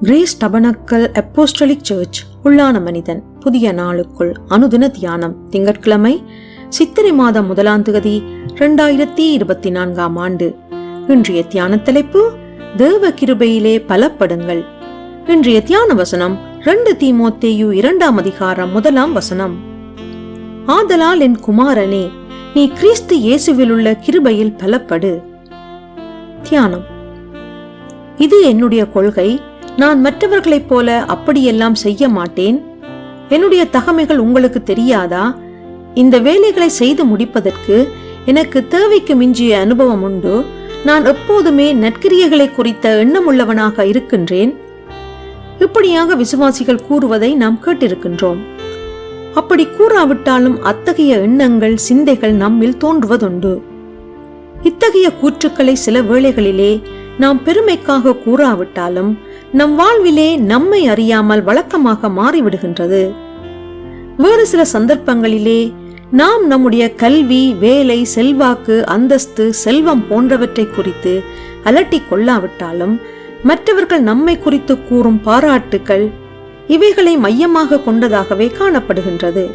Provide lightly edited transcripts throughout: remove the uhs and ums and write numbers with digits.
Grace tabernacle apostolic search உள்ளான மனிதன் புதிய நாளுக்குள் அனுதின தியானம். திங்கட்கிழமை சித்திரை மாதம் 1ஆம் தேதி 2024ஆம் ஆண்டு. இன்றைய தியான தலைப்பு தேவ கிருபையிலே பலப்படுங்கள். இன்றைய தியான வசனம் 2 தீமோத்தேயு 2ஆம் அதிகாரம் 1ஆம் வசனம். ஆதலால் என் குமாரனே, நீ கிறிஸ்து இயேசுவிலுள்ள கிருபையில் பலப்படு. தியானம். இது என்னுடைய கொள்கை. நான் மற்றவர்களைப் போல அப்படியெல்லாம் செய்ய மாட்டேன். என்னுடைய தகமைகள் உங்களுக்கு தெரியாதா? இந்த வேலைகளை செய்து முடிப்பதற்கு எனக்கு தேவைக்கு மிஞ்சிய அனுபவம் உண்டு. நான் எப்போதுமே நற்கிரியைகளை குறித்த எண்ணமுள்ளவனாக இருக்கின்றேன். இப்படியாக விசுவாசிகள் கூறுவதை நாம் கேட்டிருக்கின்றோம். அப்படி கூறாவிட்டாலும் அத்தகைய எண்ணங்கள், சிந்தைகள் நம்மில் தோன்றுவதுண்டு. இத்தகைய கூற்றுக்களை சில வேளைகளிலே நாம் பெருமைக்காக கூறாவிட்டாலும் நம் வாழ்விலே நம்மை அறியாமல் வழக்கமாக மாறிவிடுகின்றது. வேறு சில சந்தர்ப்பங்களிலே நாம் நம்முடைய கல்வி, வேலை, செல்வாக்கு, அந்தஸ்து, செல்வம் போன்றவற்றை குறித்து அலட்டிக் கொள்ளாவிட்டாலும் மற்றவர்கள் நம்மை குறித்து கூறும் பாராட்டுக்கள் இவைகளை மையமாக கொண்டதாகவே காணப்படுகின்றது.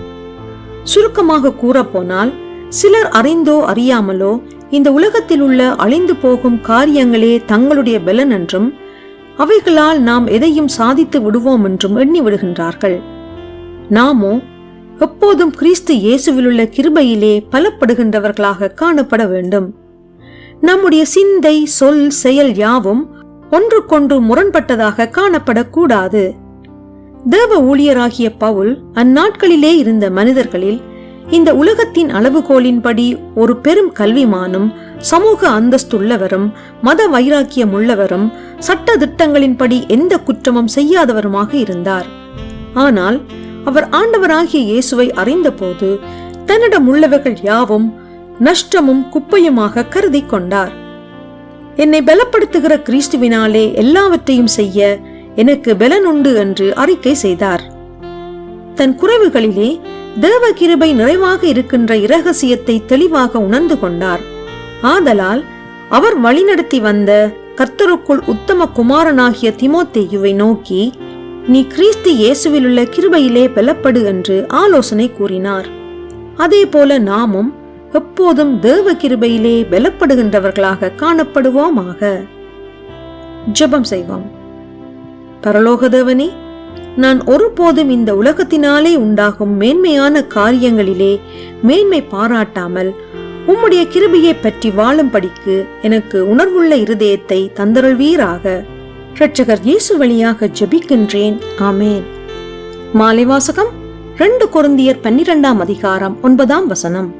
சுருக்கமாக கூறப்போனால், சிலர் அறிந்தோ அறியாமலோ இந்த உலகத்தில் உள்ள அழிந்து போகும் காரியங்களே தங்களுடைய பலன் என்றும் அவைகளால் நாம் எதையும் சாதித்து விடுவோம் என்றும் எண்ணி விடுகின்றார்கள். நாமோ எப்போதும் கிறிஸ்து இயேசுவிலுள்ள கிருபையிலே பலப்படுகின்றவர்களாக காணப்பட வேண்டும். நம்முடைய சிந்தை, சொல், செயல் யாவும் ஒன்றுக்கொன்று முரண்பட்டதாக காணப்படக்கூடாது. தேவ ஊழியராகிய பவுல் அந்நாட்களிலே இருந்த மனிதர்களில் இந்த உலகத்தின் அளவுகோலின்படி ஒரு பெரும் கல்விமானும், சமூக அந்தஸ்துள்ளவரும், மத வைராக்கியம் உள்ளவரும், சட்ட திட்டங்களின்படி எந்த குற்றமும் செய்யாதவருமாக இருந்தார். ஆனால் அவர் ஆண்டவராகிய இயேசுவை அறிந்தபோது தன்னிடம் உள்ளவர்கள் யாவும் நஷ்டமும் குப்பையுமாக கருதி கொண்டார். என்னை பலப்படுத்துகிற கிறிஸ்துவினாலே எல்லாவற்றையும் செய்ய எனக்கு பலன் உண்டு என்று அறிக்கை செய்தார். தன் குறைவுகளிலே தேவ கிருபை நிறைவாக இருக்கின்ற இரகசியத்தை தெளிவாக உணர்ந்து கொண்டார். ஆதலால் அவர் வழிநடத்தி வந்த கர்த்தருக்குள் உத்தம குமாரனாகிய தீமோத்தேயுவை நோக்கி, நீ கிறிஸ்து இயேசுவிலுள்ள கிருபையிலே பலப்படு என்று ஆலோசனை கூறினார். அதே போல நாமும் எப்போதும் தேவ கிருபையிலே பலப்படுகின்றவர்களாக காணப்படுவோமாக. ஜெபம் செய்வோம். பரலோக தேவனே, நான் ஒருபோதும் இந்த உலகத்தினாலே உண்டாகும் மேன்மையான காரியங்களிலே மேன்மை பாராட்டாமல் உம்முடைய கிருபையை பற்றி வாழும்படிக்கு எனக்கு உணர்வுள்ள இருதயத்தை தந்தருள்வீராக. இரட்சகர் இயேசு வழியாக ஜெபிக்கின்றேன். ஆமேன். மாலை வாசகம் 2 கொரிந்தியர் 12ஆம் அதிகாரம் 9ஆம் வசனம்.